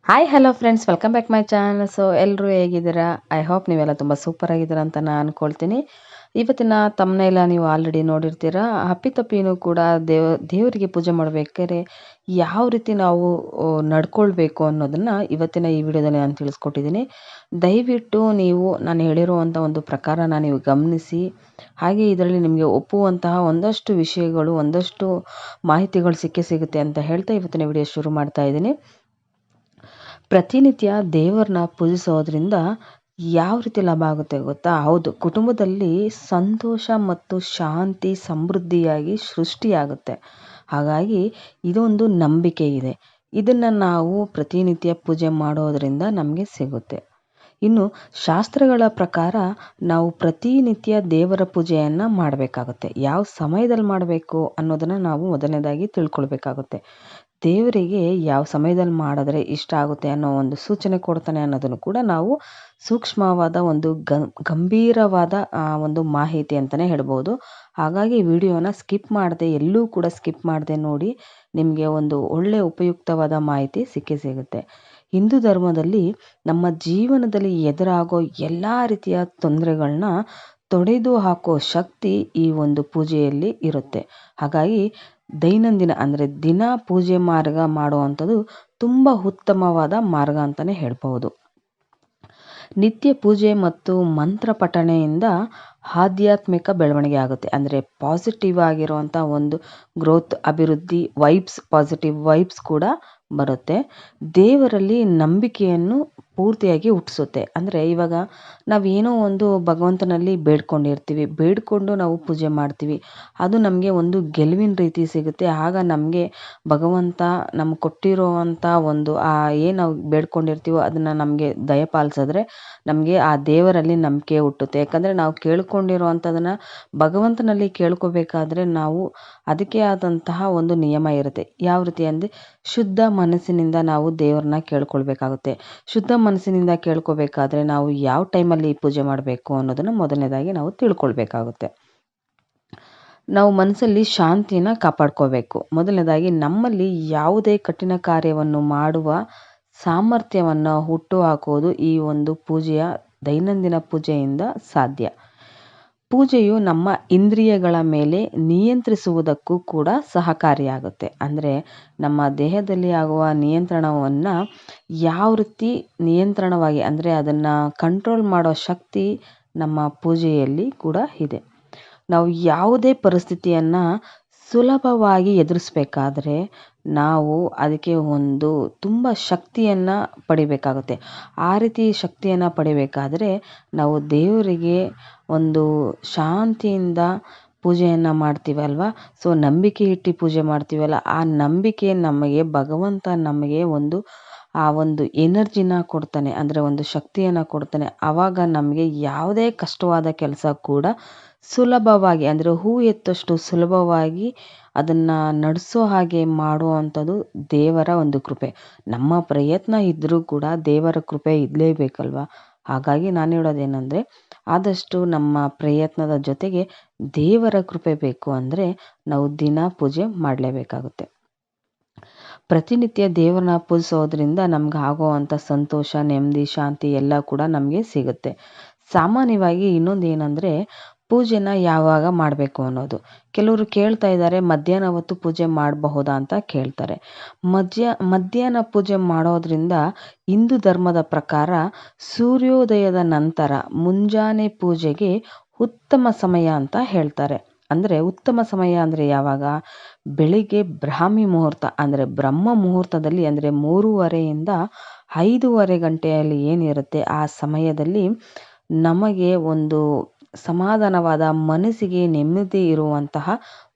Hi hello friends, welcome back my channel. So ಎಲ್ಲರೂ ಹೇಗಿದ್ದೀರಾ? I hope ನೀವೆಲ್ಲ ತುಂಬ ಸೂಪರ್ ಆಗಿದ್ದೀರಾ ಅಂತ ನಾನು ಅನ್ಕೊಳ್ತೀನಿ. ಇವತ್ತಿನ ತಮ್ಮನೆಲ್ಲ ನೀವು ಆಲ್ರೆಡಿ ನೋಡಿರ್ತೀರಾ. ಅಪ್ಪಿತಪ್ಪಿನೂ ಕೂಡ ದೇವರಿಗೆ ಪೂಜೆ ಮಾಡಬೇಕಾದ್ರೆ ಯಾವ ರೀತಿ ನಾವು ನಡ್ಕೊಳ್ಬೇಕು ಅನ್ನೋದನ್ನು ಇವತ್ತಿನ ಈ ವಿಡಿಯೋದಲ್ಲಿ ನಾನು ತಿಳಿಸ್ಕೊಟ್ಟಿದ್ದೀನಿ. ದಯವಿಟ್ಟು ನೀವು ನಾನು ಹೇಳಿರುವಂಥ ಒಂದು ಪ್ರಕಾರನ ನೀವು ಗಮನಿಸಿ, ಹಾಗೆ ಇದರಲ್ಲಿ ನಿಮಗೆ ಒಪ್ಪುವಂತಹ ಒಂದಷ್ಟು ವಿಷಯಗಳು, ಒಂದಷ್ಟು ಮಾಹಿತಿಗಳು ಸಿಗುತ್ತೆ ಅಂತ ಹೇಳ್ತಾ ಇವತ್ತಿನ ವಿಡಿಯೋ ಶುರು ಮಾಡ್ತಾ ಇದ್ದೀನಿ. ಪ್ರತಿನಿತ್ಯ ದೇವರನ್ನ ಪೂಜಿಸೋದ್ರಿಂದ ಯಾವ ರೀತಿ ಲಾಭ ಆಗುತ್ತೆ ಗೊತ್ತಾ? ಹೌದು, ಕುಟುಂಬದಲ್ಲಿ ಸಂತೋಷ ಮತ್ತು ಶಾಂತಿ ಸಮೃದ್ಧಿಯಾಗಿ ಸೃಷ್ಟಿಯಾಗುತ್ತೆ. ಹಾಗಾಗಿ ಇದೊಂದು ನಂಬಿಕೆ ಇದೆ. ಇದನ್ನು ನಾವು ಪ್ರತಿನಿತ್ಯ ಪೂಜೆ ಮಾಡೋದರಿಂದ ನಮಗೆ ಸಿಗುತ್ತೆ. ಇನ್ನು ಶಾಸ್ತ್ರಗಳ ಪ್ರಕಾರ ನಾವು ಪ್ರತಿನಿತ್ಯ ದೇವರ ಪೂಜೆಯನ್ನು ಮಾಡಬೇಕಾಗುತ್ತೆ. ಯಾವ ಸಮಯದಲ್ಲಿ ಮಾಡಬೇಕು ಅನ್ನೋದನ್ನು ನಾವು ಮೊದಲನೇದಾಗಿ ತಿಳ್ಕೊಳ್ಬೇಕಾಗುತ್ತೆ. ದೇವರಿಗೆ ಯಾವ ಸಮಯದಲ್ಲಿ ಮಾಡಿದ್ರೆ ಇಷ್ಟ ಆಗುತ್ತೆ ಅನ್ನೋ ಒಂದು ಸೂಚನೆ ಕೊಡ್ತಾನೆ ಅನ್ನೋದನ್ನು ಕೂಡ ನಾವು ಸೂಕ್ಷ್ಮವಾದ ಒಂದು ಗಂಭೀರವಾದ ಒಂದು ಮಾಹಿತಿ ಅಂತಲೇ ಹೇಳ್ಬೋದು. ಹಾಗಾಗಿ ವಿಡಿಯೋನ ಸ್ಕಿಪ್ ಮಾಡದೆ, ಎಲ್ಲೂ ಕೂಡ ಸ್ಕಿಪ್ ಮಾಡದೆ ನೋಡಿ, ನಿಮಗೆ ಒಂದು ಒಳ್ಳೆಯ ಉಪಯುಕ್ತವಾದ ಮಾಹಿತಿ ಸಿಗುತ್ತೆ. ಹಿಂದೂ ಧರ್ಮದಲ್ಲಿ ನಮ್ಮ ಜೀವನದಲ್ಲಿ ಎದುರಾಗೋ ಎಲ್ಲ ರೀತಿಯ ತೊಂದರೆಗಳನ್ನ ತೊಡೆದು ಹಾಕೋ ಶಕ್ತಿ ಈ ಒಂದು ಪೂಜೆಯಲ್ಲಿ ಇರುತ್ತೆ. ಹಾಗಾಗಿ ದೈನಂದಿನ ಅಂದರೆ ದಿನ ಪೂಜೆ ಮಾರ್ಗ ಮಾಡುವಂಥದ್ದು ತುಂಬ ಉತ್ತಮವಾದ ಮಾರ್ಗ ಅಂತಲೇ ಹೇಳ್ಬೋದು. ನಿತ್ಯ ಪೂಜೆ ಮತ್ತು ಮಂತ್ರ ಪಠಣೆಯಿಂದ ಆಧ್ಯಾತ್ಮಿಕ ಬೆಳವಣಿಗೆ ಆಗುತ್ತೆ. ಅಂದರೆ ಪಾಸಿಟಿವ್ ಆಗಿರುವಂಥ ಒಂದು ಗ್ರೋತ್, ಅಭಿವೃದ್ಧಿ, ಪಾಸಿಟಿವ್ ವೈಬ್ಸ್ ಕೂಡ ಬರುತ್ತೆ. ದೇವರಲ್ಲಿ ನಂಬಿಕೆಯನ್ನು ಪೂರ್ತಿಯಾಗಿ ಹುಟ್ಟಿಸುತ್ತೆ. ಅಂದರೆ ಇವಾಗ ನಾವೇನೋ ಒಂದು ಭಗವಂತನಲ್ಲಿ ಬೇಡ್ಕೊಂಡು ನಾವು ಪೂಜೆ ಮಾಡ್ತೀವಿ. ಅದು ನಮಗೆ ಒಂದು ಗೆಲುವಿನ ರೀತಿ ಸಿಗುತ್ತೆ. ಆಗ ನಮಗೆ ಭಗವಂತ ನಮ್ಗೆ ಕೊಟ್ಟಿರೋವಂಥ ಒಂದು ಏನು ನಾವು ಬೇಡ್ಕೊಂಡಿರ್ತೀವೋ ಅದನ್ನು ನಮಗೆ ದಯಪಾಲಿಸಿದ್ರೆ ನಮಗೆ ಆ ದೇವರಲ್ಲಿ ನಂಬಿಕೆ ಹುಟ್ಟುತ್ತೆ. ಯಾಕಂದರೆ ನಾವು ಕೇಳ್ಕೊಂಡಿರೋವಂಥದ್ದನ್ನು ಭಗವಂತನಲ್ಲಿ ಕೇಳ್ಕೋಬೇಕಾದ್ರೆ ನಾವು ಅದಕ್ಕೆ ಆದಂತಹ ಒಂದು ನಿಯಮ ಇರುತ್ತೆ. ಯಾವ ರೀತಿ ಅಂದರೆ ಶುದ್ಧ ಮನಸ್ಸಿನಿಂದ ನಾವು ದೇವ್ರನ್ನ ಕೇಳ್ಕೊಳ್ಬೇಕಾಗುತ್ತೆ. ಶುದ್ಧ ಮನಸ್ಸಿನಿಂದ ಕೇಳ್ಕೋಬೇಕಾದ್ರೆ ನಾವು ಯಾವ ಟೈಮಲ್ಲಿ ಪೂಜೆ ಮಾಡಬೇಕು ಅನ್ನೋದನ್ನು ಮೊದಲನೇದಾಗಿ ನಾವು ತಿಳ್ಕೊಳ್ಬೇಕಾಗುತ್ತೆ. ನಾವು ಮನಸ್ಸಲ್ಲಿ ಶಾಂತಿನ ಕಾಪಾಡ್ಕೋಬೇಕು. ಮೊದಲನೇದಾಗಿ ನಮ್ಮಲ್ಲಿ ಯಾವುದೇ ಕಠಿಣ ಕಾರ್ಯವನ್ನು ಮಾಡುವ ಸಾಮರ್ಥ್ಯವನ್ನು ಹುಟ್ಟು ಹಾಕೋದು ಈ ಒಂದು ದೈನಂದಿನ ಪೂಜೆಯಿಂದ ಸಾಧ್ಯ. ಪೂಜೆಯು ನಮ್ಮ ಇಂದ್ರಿಯಗಳ ಮೇಲೆ ನಿಯಂತ್ರಿಸುವುದಕ್ಕೂ ಕೂಡ ಸಹಕಾರಿಯಾಗುತ್ತೆ. ಅಂದರೆ ನಮ್ಮ ದೇಹದಲ್ಲಿ ಆಗುವ ನಿಯಂತ್ರಣವನ್ನು ಯಾವ ರೀತಿ ನಿಯಂತ್ರಣವಾಗಿ, ಅಂದರೆ ಅದನ್ನು ಕಂಟ್ರೋಲ್ ಮಾಡೋ ಶಕ್ತಿ ನಮ್ಮ ಪೂಜೆಯಲ್ಲಿ ಕೂಡ ಇದೆ. ನಾವು ಯಾವುದೇ ಪರಿಸ್ಥಿತಿಯನ್ನು ಸುಲಭವಾಗಿ ಎದುರಿಸ್ಬೇಕಾದ್ರೆ ನಾವು ಅದಕ್ಕೆ ಒಂದು ತುಂಬ ಶಕ್ತಿಯನ್ನು ಪಡಿಬೇಕಾಗುತ್ತೆ. ಆ ರೀತಿ ಶಕ್ತಿಯನ್ನು ಪಡಿಬೇಕಾದ್ರೆ ನಾವು ದೇವರಿಗೆ ಒಂದು ಶಾಂತಿಯಿಂದ ಪೂಜೆಯನ್ನು ಮಾಡ್ತೀವಲ್ವ. ಸೊ ನಂಬಿಕೆ ಇಟ್ಟು ಪೂಜೆ ಮಾಡ್ತೀವಲ್ಲ, ಆ ನಂಬಿಕೆ ನಮಗೆ ಭಗವಂತ ನಮಗೆ ಆ ಒಂದು ಎನರ್ಜಿನ ಕೊಡ್ತಾನೆ, ಅಂದರೆ ಒಂದು ಶಕ್ತಿಯನ್ನು ಕೊಡ್ತಾನೆ. ಆವಾಗ ನಮಗೆ ಯಾವುದೇ ಕಷ್ಟವಾದ ಕೆಲಸ ಕೂಡ ಸುಲಭವಾಗಿ, ಅಂದರೆ ಹೂ ಎತ್ತಷ್ಟು ಸುಲಭವಾಗಿ ಅದನ್ನು ನಡೆಸೋ ಹಾಗೆ ಮಾಡುವಂಥದ್ದು ದೇವರ ಒಂದು ಕೃಪೆ. ನಮ್ಮ ಪ್ರಯತ್ನ ಇದ್ದರೂ ಕೂಡ ದೇವರ ಕೃಪೆ ಇರಲೇಬೇಕಲ್ವ. ಹಾಗಾಗಿ ನಾನು ಹೇಳೋದೇನೆಂದರೆ, ಆದಷ್ಟು ನಮ್ಮ ಪ್ರಯತ್ನದ ಜೊತೆಗೆ ದೇವರ ಕೃಪೆ ಬೇಕು ಅಂದರೆ ನಾವು ದಿನ ಪೂಜೆ ಮಾಡಲೇಬೇಕಾಗುತ್ತೆ. ಪ್ರತಿನಿತ್ಯ ದೇವರನ್ನ ಪೂಜಿಸೋದ್ರಿಂದ ನಮ್ಗೆ ಆಗೋವಂಥ ಸಂತೋಷ, ನೆಮ್ಮದಿ, ಶಾಂತಿ ಎಲ್ಲ ಕೂಡ ನಮಗೆ ಸಿಗುತ್ತೆ. ಸಾಮಾನ್ಯವಾಗಿ ಇನ್ನೊಂದು ಏನಂದರೆ ಪೂಜೆನ ಯಾವಾಗ ಮಾಡಬೇಕು ಅನ್ನೋದು. ಕೆಲವರು ಕೇಳ್ತಾ ಇದ್ದಾರೆ, ಮಧ್ಯಾಹ್ನ ಹೊತ್ತು ಪೂಜೆ ಮಾಡಬಹುದಾ ಅಂತ ಕೇಳ್ತಾರೆ. ಮಧ್ಯಾಹ್ನ ಪೂಜೆ ಮಾಡೋದ್ರಿಂದ ಹಿಂದೂ ಧರ್ಮದ ಪ್ರಕಾರ ಸೂರ್ಯೋದಯದ ನಂತರ ಮುಂಜಾನೆ ಪೂಜೆಗೆ ಉತ್ತಮ ಸಮಯ ಅಂತ ಹೇಳ್ತಾರೆ. ಅಂದರೆ ಉತ್ತಮ ಸಮಯ ಅಂದರೆ ಯಾವಾಗ? ಬೆಳಿಗ್ಗೆ ಬ್ರಾಹ್ಮಿ ಮುಹೂರ್ತ, ಅಂದರೆ ಬ್ರಹ್ಮ ಮುಹೂರ್ತದಲ್ಲಿ, ಅಂದರೆ 3:30ಯಿಂದ 5:30 ಗಂಟೆಯಲ್ಲಿ ಏನಿರುತ್ತೆ ಆ ಸಮಯದಲ್ಲಿ ನಮಗೆ ಒಂದು ಸಮಾಧಾನವಾದ, ಮನಸ್ಸಿಗೆ ನೆಮ್ಮದಿ ಇರುವಂತಹ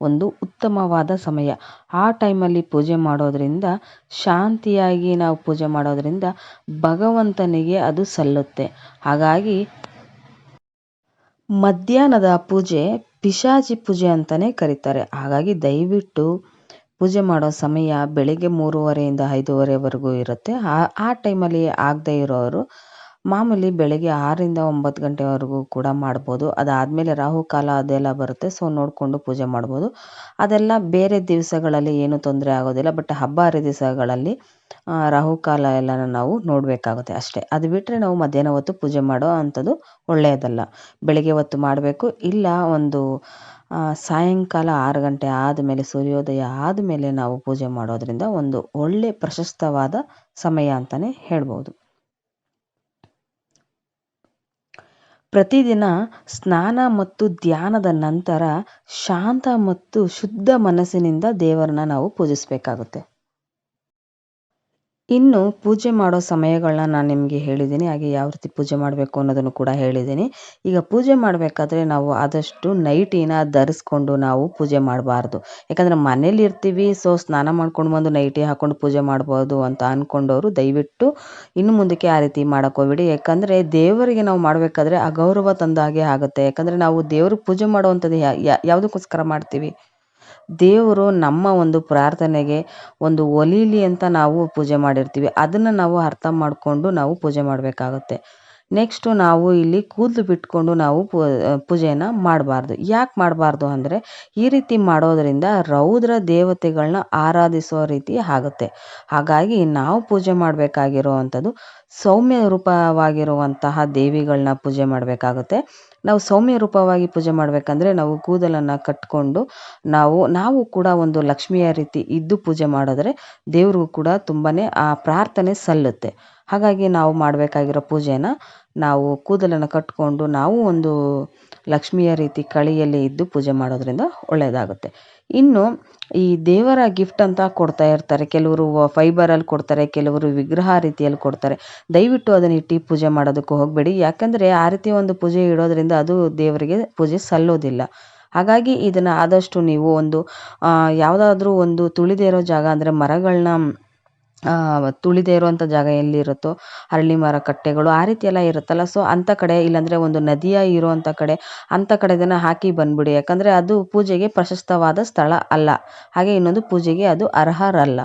ಒಂದು ಉತ್ತಮವಾದ ಸಮಯ. ಆ ಟೈಮಲ್ಲಿ ಪೂಜೆ ಮಾಡೋದ್ರಿಂದ, ಶಾಂತಿಯಾಗಿ ನಾವು ಪೂಜೆ ಮಾಡೋದ್ರಿಂದ ಭಗವಂತನಿಗೆ ಅದು ಸಲ್ಲುತ್ತೆ. ಹಾಗಾಗಿ ಮಧ್ಯಾಹ್ನದ ಪೂಜೆ ಪಿಶಾಚಿ ಪೂಜೆ ಅಂತಲೇ ಕರೀತಾರೆ. ಹಾಗಾಗಿ ದಯವಿಟ್ಟು ಪೂಜೆ ಮಾಡೋ ಸಮಯ ಬೆಳಿಗ್ಗೆ 3:30ಯಿಂದ 5:30ವರೆಗೂ ಇರುತ್ತೆ. ಆ ಟೈಮಲ್ಲಿ ಆಗದೆ ಇರೋರು ಮಾಮೂಲಿ ಬೆಳಗ್ಗೆ 6ರಿಂದ 9 ಗಂಟೆವರೆಗೂ ಕೂಡ ಮಾಡ್ಬೋದು. ಅದಾದಮೇಲೆ ರಾಹುಕಾಲ ಅದೆಲ್ಲ ಬರುತ್ತೆ. ಸೊ ನೋಡಿಕೊಂಡು ಪೂಜೆ ಮಾಡ್ಬೋದು. ಅದೆಲ್ಲ ಬೇರೆ ದಿವಸಗಳಲ್ಲಿ ಏನೂ ತೊಂದರೆ ಆಗೋದಿಲ್ಲ. ಬಟ್ ಹಬ್ಬ ಹರಿದಿವಸಗಳಲ್ಲಿ ರಾಹುಕಾಲ ಎಲ್ಲನ ನಾವು ನೋಡಬೇಕಾಗುತ್ತೆ ಅಷ್ಟೇ. ಅದು ಬಿಟ್ಟರೆ ನಾವು ಮಧ್ಯಾಹ್ನ ಹೊತ್ತು ಪೂಜೆ ಮಾಡೋ ಅಂಥದ್ದು ಒಳ್ಳೆಯದಲ್ಲ. ಬೆಳಗ್ಗೆ ಹೊತ್ತು ಮಾಡಬೇಕು, ಇಲ್ಲ ಒಂದು ಸಾಯಂಕಾಲ 6 ಗಂಟೆ ಆದಮೇಲೆ, ಸೂರ್ಯೋದಯ ಆದಮೇಲೆ ನಾವು ಪೂಜೆ ಮಾಡೋದ್ರಿಂದ ಒಂದು ಒಳ್ಳೆ ಪ್ರಶಸ್ತವಾದ ಸಮಯ ಅಂತಲೇ ಹೇಳ್ಬೋದು. ಪ್ರತಿದಿನ ಸ್ನಾನ ಮತ್ತು ಧ್ಯಾನದ ನಂತರ ಶಾಂತ ಮತ್ತು ಶುದ್ಧ ಮನಸ್ಸಿನಿಂದ ದೇವರನ್ನ ನಾವು ಪೂಜಿಸಬೇಕಾಗುತ್ತೆ. ಇನ್ನು ಪೂಜೆ ಮಾಡೋ ಸಮಯಗಳನ್ನ ನಾನು ನಿಮಗೆ ಹೇಳಿದ್ದೀನಿ. ಹಾಗೆ ಯಾವ ರೀತಿ ಪೂಜೆ ಮಾಡಬೇಕು ಅನ್ನೋದನ್ನು ಕೂಡ ಹೇಳಿದ್ದೀನಿ. ಈಗ ಪೂಜೆ ಮಾಡಬೇಕಾದ್ರೆ ನಾವು ಆದಷ್ಟು ನೈಟಿನ ಧರಿಸ್ಕೊಂಡು ನಾವು ಪೂಜೆ ಮಾಡಬಾರ್ದು. ಯಾಕಂದರೆ ಮನೇಲಿ ಇರ್ತೀವಿ, ಸೊ ಸ್ನಾನ ಮಾಡ್ಕೊಂಡು ಬಂದು ನೈಟಿ ಹಾಕ್ಕೊಂಡು ಪೂಜೆ ಮಾಡ್ಬೋದು ಅಂತ ಅಂದ್ಕೊಂಡವರು ದಯವಿಟ್ಟು ಇನ್ನು ಮುಂದಕ್ಕೆ ಆ ರೀತಿ ಮಾಡೋಕ್ಕೆ ಹೋಗ್ಬೇಡಿ. ಯಾಕಂದರೆ ದೇವರಿಗೆ ನಾವು ಮಾಡಬೇಕಾದ್ರೆ ಅಗೌರವ ತಂದಾಗೆ ಆಗುತ್ತೆ. ಯಾಕಂದರೆ ನಾವು ದೇವ್ರಿಗೆ ಪೂಜೆ ಮಾಡುವಂಥದ್ದು ಯಾವುದಕ್ಕೋಸ್ಕರ ಮಾಡ್ತೀವಿ? ದೇವರು ನಮ್ಮ ಒಂದು ಪ್ರಾರ್ಥನೆಗೆ ಒಂದು ಒಲೀಲಿ ಅಂತ ನಾವು ಪೂಜೆ ಮಾಡಿರ್ತೀವಿ. ಅದನ್ನು ನಾವು ಅರ್ಥ ಮಾಡಿಕೊಂಡು ನಾವು ಪೂಜೆ ಮಾಡಬೇಕಾಗುತ್ತೆ. ನೆಕ್ಸ್ಟು ನಾವು ಇಲ್ಲಿ ಕೂದಲು ಬಿಟ್ಕೊಂಡು ನಾವು ಪೂಜೆಯನ್ನು ಮಾಡಬಾರ್ದು. ಯಾಕೆ ಮಾಡಬಾರ್ದು ಅಂದರೆ, ಈ ರೀತಿ ಮಾಡೋದರಿಂದ ರೌದ್ರ ದೇವತೆಗಳನ್ನ ಆರಾಧಿಸೋ ರೀತಿ ಆಗುತ್ತೆ. ಹಾಗಾಗಿ ನಾವು ಪೂಜೆ ಮಾಡಬೇಕಾಗಿರೋ ಅಂಥದ್ದು ಸೌಮ್ಯ ರೂಪವಾಗಿರುವಂತಹ ದೇವಿಗಳನ್ನ ಪೂಜೆ ಮಾಡಬೇಕಾಗುತ್ತೆ. ನಾವು ಸೌಮ್ಯ ರೂಪವಾಗಿ ಪೂಜೆ ಮಾಡಬೇಕಂದ್ರೆ ನಾವು ಕೂದಲನ್ನು ಕಟ್ಕೊಂಡು ನಾವು ಕೂಡ ಒಂದು ಲಕ್ಷ್ಮಿಯ ರೀತಿ ಇದ್ದು ಪೂಜೆ ಮಾಡಿದ್ರೆ ದೇವ್ರಿಗೂ ಕೂಡ ತುಂಬಾ ಆ ಪ್ರಾರ್ಥನೆ ಸಲ್ಲುತ್ತೆ. ಹಾಗಾಗಿ ನಾವು ಮಾಡಬೇಕಾಗಿರೋ ಪೂಜೆನ ನಾವು ಕೂದಲನ್ನು ಕಟ್ಕೊಂಡು ನಾವು ಒಂದು ಲಕ್ಷ್ಮಿಯ ರೀತಿ ಕಳಿಯಲ್ಲಿ ಇದ್ದು ಪೂಜೆ ಮಾಡೋದ್ರಿಂದ ಒಳ್ಳೆಯದಾಗುತ್ತೆ. ಇನ್ನು ಈ ದೇವರ ಗಿಫ್ಟ್ ಅಂತ ಕೊಡ್ತಾ ಇರ್ತಾರೆ. ಕೆಲವರು ಫೈಬರಲ್ಲಿ ಕೊಡ್ತಾರೆ, ಕೆಲವರು ವಿಗ್ರಹ ರೀತಿಯಲ್ಲಿ ಕೊಡ್ತಾರೆ. ದಯವಿಟ್ಟು ಅದನ್ನು ಇಟ್ಟು ಪೂಜೆ ಮಾಡೋದಕ್ಕೆ ಹೋಗಬೇಡಿ. ಯಾಕಂದರೆ ಆ ರೀತಿ ಒಂದು ಪೂಜೆ ಇಡೋದ್ರಿಂದ ಅದು ದೇವರಿಗೆ ಪೂಜೆ ಸಲ್ಲೋದಿಲ್ಲ. ಹಾಗಾಗಿ ಇದನ್ನು ಆದಷ್ಟು ನೀವು ಒಂದು ಯಾವುದಾದ್ರೂ ಒಂದು ತುಳಿದೇ ಇರೋ ಜಾಗ, ಅಂದರೆ ಮರಗಳನ್ನ ತುಳಿದೇ ಇರುವಂಥ ಜಾಗ ಎಲ್ಲಿರುತ್ತೋ, ಅರಳಿ ಮರ ಕಟ್ಟೆಗಳು ಆ ರೀತಿ ಎಲ್ಲ ಇರುತ್ತಲ್ಲ, ಸೊ ಅಂಥ ಕಡೆ, ಇಲ್ಲಾಂದರೆ ಒಂದು ನದಿಯ ಇರುವಂಥ ಕಡೆ, ಅಂಥ ಕಡೆ ಇದನ್ನು ಹಾಕಿ ಬಂದ್ಬಿಡಿ. ಯಾಕಂದರೆ ಅದು ಪೂಜೆಗೆ ಪ್ರಶಸ್ತವಾದ ಸ್ಥಳ ಅಲ್ಲ, ಹಾಗೆ ಇನ್ನೊಂದು ಪೂಜೆಗೆ ಅದು ಅರ್ಹರಲ್ಲ.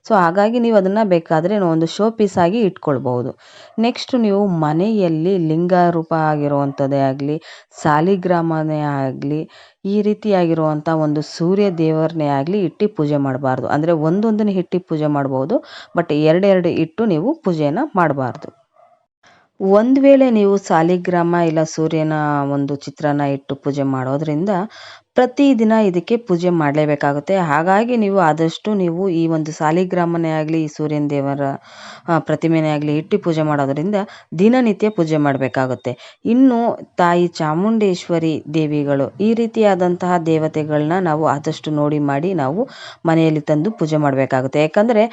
ಸೊ ಹಾಗಾಗಿ ನೀವು ಅದನ್ನು ಬೇಕಾದರೆ ಒಂದು ಶೋ ಪೀಸ್ ಆಗಿ ಇಟ್ಕೊಳ್ಬಹುದು. ನೆಕ್ಸ್ಟ್ ನೀವು ಮನೆಯಲ್ಲಿ ಲಿಂಗ ರೂಪ ಆಗಿರುವಂಥದ್ದೇ ಆಗಲಿ, ಸಾಲಿಗ್ರಾಮನೇ ಆಗಲಿ, ಈ ರೀತಿಯಾಗಿರುವಂಥ ಒಂದು ಸೂರ್ಯ ದೇವರನ್ನೇ ಆಗಲಿ ಇಟ್ಟು ಪೂಜೆ ಮಾಡಬಾರ್ದು. ಅಂದರೆ ಒಂದೊಂದನ್ನು ಇಟ್ಟು ಪೂಜೆ ಮಾಡ್ಬೋದು, ಬಟ್ ಎರಡೆರಡು ಇಟ್ಟು ನೀವು ಪೂಜೆಯನ್ನು ಮಾಡಬಾರ್ದು. ಒಂದು ವೇಳೆ ನೀವು ಸಾಲಿಗ್ರಾಮ ಇಲ್ಲ ಸೂರ್ಯನ ಒಂದು ಚಿತ್ರನ ಇಟ್ಟು ಪೂಜೆ ಮಾಡೋದ್ರಿಂದ ಪ್ರತಿದಿನ ಇದಕ್ಕೆ ಪೂಜೆ ಮಾಡಲೇಬೇಕಾಗುತ್ತೆ. ಹಾಗಾಗಿ ನೀವು ಆದಷ್ಟು ನೀವು ಈ ಒಂದು ಸಾಲಿಗ್ರಾಮನೇ ಆಗಲಿ, ಈ ಸೂರ್ಯನ ದೇವರ ಪ್ರತಿಮೆನೇ ಆಗಲಿ ಇಟ್ಟು ಪೂಜೆ ಮಾಡೋದ್ರಿಂದ ದಿನನಿತ್ಯ ಪೂಜೆ ಮಾಡಬೇಕಾಗುತ್ತೆ. ಇನ್ನು ತಾಯಿ ಚಾಮುಂಡೇಶ್ವರಿ ದೇವಿಗಳು, ಈ ರೀತಿಯಾದಂತಹ ದೇವತೆಗಳನ್ನ ನಾವು ಆದಷ್ಟು ನೋಡಿ ಮಾಡಿ ನಾವು ಮನೆಯಲ್ಲಿ ತಂದು ಪೂಜೆ ಮಾಡಬೇಕಾಗುತ್ತೆ. ಯಾಕಂದರೆ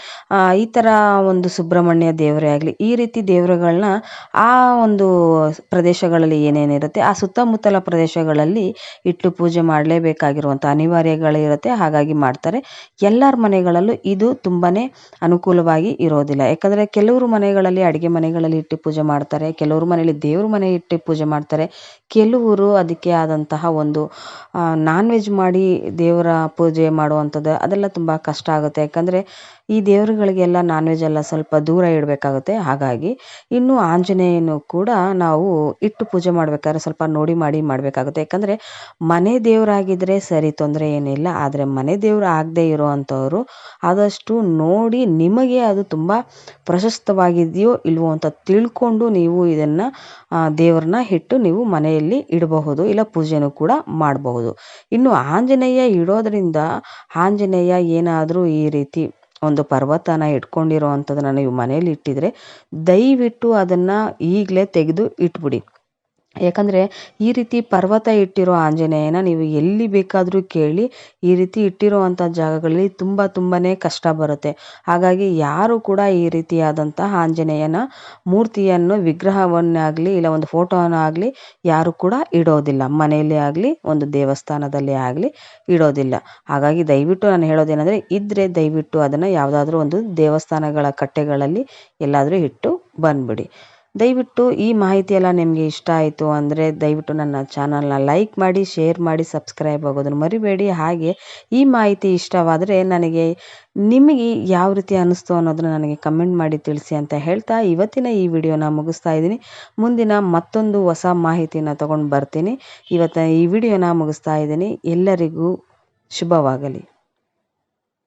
ಈ ಥರ ಒಂದು ಸುಬ್ರಹ್ಮಣ್ಯ ದೇವರೇ ಆಗಲಿ, ಈ ರೀತಿ ದೇವರುಗಳನ್ನ ಆ ಒಂದು ಪ್ರದೇಶಗಳಲ್ಲಿ ಏನೇನಿರುತ್ತೆ ಆ ಸುತ್ತಮುತ್ತಲ ಪ್ರದೇಶಗಳಲ್ಲಿ ಇಟ್ಟು ಪೂಜೆ ಮಾಡಲೇಬೇಕಾಗಿರುವಂಥ ಅನಿವಾರ್ಯಗಳಿರುತ್ತೆ. ಹಾಗಾಗಿ ಮಾಡ್ತಾರೆ. ಎಲ್ಲರ ಮನೆಗಳಲ್ಲೂ ಇದು ತುಂಬಾ ಅನುಕೂಲವಾಗಿ ಇರೋದಿಲ್ಲ. ಯಾಕಂದರೆ ಕೆಲವರು ಮನೆಗಳಲ್ಲಿ ಅಡುಗೆ ಮನೆಗಳಲ್ಲಿ ಇಟ್ಟು ಪೂಜೆ ಮಾಡ್ತಾರೆ, ಕೆಲವರು ಮನೆಯಲ್ಲಿ ದೇವ್ರ ಮನೆ ಇಟ್ಟು ಪೂಜೆ ಮಾಡ್ತಾರೆ, ಕೆಲವರು ಅದಕ್ಕೆ ಆದಂತಹ ಒಂದು ನಾನ್ ವೆಜ್ ಮಾಡಿ ದೇವರ ಪೂಜೆ ಮಾಡುವಂಥದ್ದು ಅದೆಲ್ಲ ತುಂಬ ಕಷ್ಟ ಆಗುತ್ತೆ. ಯಾಕಂದರೆ ಈ ದೇವರುಗಳಿಗೆಲ್ಲ ನಾನ್ ವೆಜ್ ಎಲ್ಲ ಸ್ವಲ್ಪ ದೂರ ಇಡಬೇಕಾಗುತ್ತೆ. ಹಾಗಾಗಿ ಇನ್ನು ಆಂಜನೇಯನು ಕೂಡ ನಾವು ಇಟ್ಟು ಪೂಜೆ ಮಾಡಬೇಕಾದ್ರೆ ಸ್ವಲ್ಪ ನೋಡಿ ಮಾಡಿ ಮಾಡಬೇಕಾಗುತ್ತೆ. ಯಾಕಂದರೆ ಮನೆ ದೇವರಾಗಿದ್ದರೆ ಸರಿ, ತೊಂದರೆ ಏನಿಲ್ಲ. ಆದರೆ ಮನೆ ದೇವರು ಆಗದೆ ಇರೋ ಅಂಥವ್ರು ಆದಷ್ಟು ನೋಡಿ ನಿಮಗೆ ಅದು ತುಂಬ ಪ್ರಶಸ್ತವಾಗಿದೆಯೋ ಇಲ್ವೋ ಅಂತ ತಿಳ್ಕೊಂಡು ನೀವು ಇದನ್ನು ದೇವ್ರನ್ನ ಇಟ್ಟು ನೀವು ಮನೆಯಲ್ಲಿ ಇಡಬಹುದು, ಇಲ್ಲ ಪೂಜೆನೂ ಕೂಡ ಮಾಡಬಹುದು. ಇನ್ನು ಆಂಜನೇಯ ಇಡೋದ್ರಿಂದ ಆಂಜನೇಯ ಏನಾದರೂ ಈ ರೀತಿ ಒಂದು ಪರ್ವತನ ಇಟ್ಕೊಂಡಿರೋ ಅಂಥದ್ದನ್ನ ನೀವು ಮನೇಲಿ ಇಟ್ಟಿದ್ರೆ ದಯವಿಟ್ಟು ಅದನ್ನು ಈಗಲೇ ತೆಗೆದು ಇಟ್ಬಿಡಿ. ಯಾಕಂದರೆ ಈ ರೀತಿ ಪರ್ವತ ಇಟ್ಟಿರೋ ಆಂಜನೇಯನ ನೀವು ಎಲ್ಲಿ ಬೇಕಾದರೂ ಕೇಳಿ, ಈ ರೀತಿ ಇಟ್ಟಿರುವಂಥ ಜಾಗಗಳಲ್ಲಿ ತುಂಬಾ ಕಷ್ಟ ಬರುತ್ತೆ. ಹಾಗಾಗಿ ಯಾರು ಕೂಡ ಈ ರೀತಿಯಾದಂತಹ ಆಂಜನೇಯನ ಮೂರ್ತಿಯನ್ನು, ವಿಗ್ರಹವನ್ನಾಗಲಿ ಇಲ್ಲ ಒಂದು ಫೋಟೋವನ್ನಾಗಲಿ ಯಾರು ಕೂಡ ಇಡೋದಿಲ್ಲ. ಮನೆಯಲ್ಲೇ ಆಗಲಿ ಒಂದು ದೇವಸ್ಥಾನದಲ್ಲೇ ಆಗಲಿ ಇಡೋದಿಲ್ಲ. ಹಾಗಾಗಿ ದಯವಿಟ್ಟು ನಾನು ಹೇಳೋದೇನೆಂದರೆ, ಇದ್ದರೆ ದಯವಿಟ್ಟು ಅದನ್ನು ಯಾವುದಾದ್ರೂ ಒಂದು ದೇವಸ್ಥಾನಗಳ ಕಟ್ಟೆಗಳಲ್ಲಿ ಎಲ್ಲಾದರೂ ಇಟ್ಟು ಬಂದ್ಬಿಡಿ. ದಯವಿಟ್ಟು ಈ ಮಾಹಿತಿ ಎಲ್ಲ ನಿಮಗೆ ಇಷ್ಟ ಆಯಿತು ಅಂದರೆ ದಯವಿಟ್ಟು ನನ್ನ ಚಾನಲ್ನ ಲೈಕ್ ಮಾಡಿ, ಶೇರ್ ಮಾಡಿ, ಸಬ್ಸ್ಕ್ರೈಬ್ ಆಗೋದನ್ನು ಮರಿಬೇಡಿ. ಹಾಗೆ ಈ ಮಾಹಿತಿ ಇಷ್ಟವಾದರೆ ನಿಮಗೆ ಯಾವ ರೀತಿ ಅನ್ನಿಸ್ತು ಅನ್ನೋದನ್ನು ನನಗೆ ಕಮೆಂಟ್ ಮಾಡಿ ತಿಳಿಸಿ ಅಂತ ಹೇಳ್ತಾ ಇವತ್ತಿನ ಈ ವಿಡಿಯೋನ ಮುಗಿಸ್ತಾ ಇದ್ದೀನಿ. ಮುಂದಿನ ಮತ್ತೊಂದು ಹೊಸ ಮಾಹಿತಿನ ತಗೊಂಡು ಬರ್ತೀನಿ. ಈ ವಿಡಿಯೋನ ಮುಗಿಸ್ತಾ ಇದ್ದೀನಿ. ಎಲ್ಲರಿಗೂ ಶುಭವಾಗಲಿ.